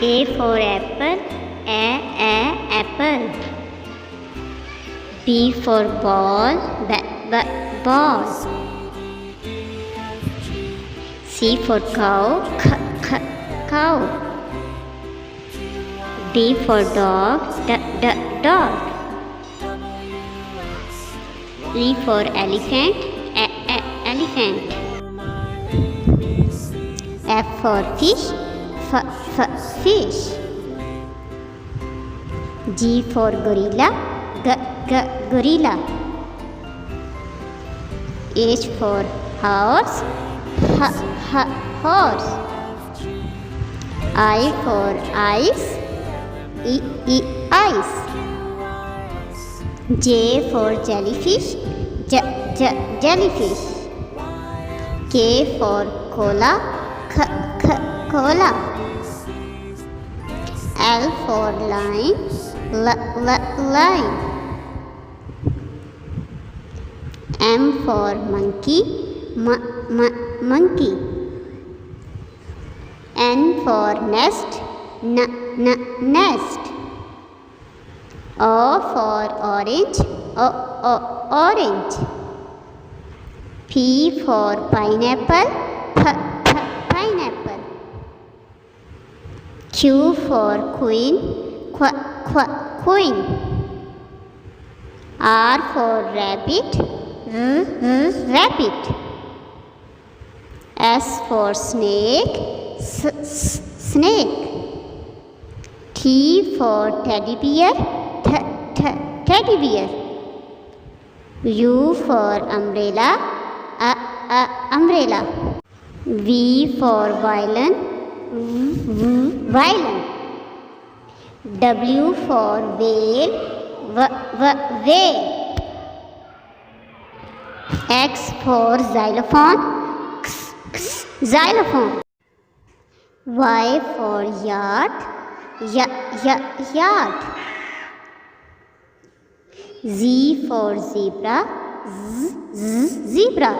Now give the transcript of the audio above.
A for apple, apple. B for ball, ball. C for cow, cow. D for dog, dog. E for elephant, elephant. F for fish, fish. G for gorilla, gorilla. H for horse, horse. I for ice, ice. J for jellyfish, jellyfish. K for cola, cola. L for lion, lion. M for monkey, monkey. N for nest, nest. O for orange, orange. P for pineapple, pineapple. Q for queen, queen. R for rabbit, rabbit. S for snake, snake. T for teddy bear, teddy bear. U for umbrella, umbrella. V for violin, violin. W for whale, whale. X for xylophone, xylophone. Y for yard, yard. Z for zebra, zebra.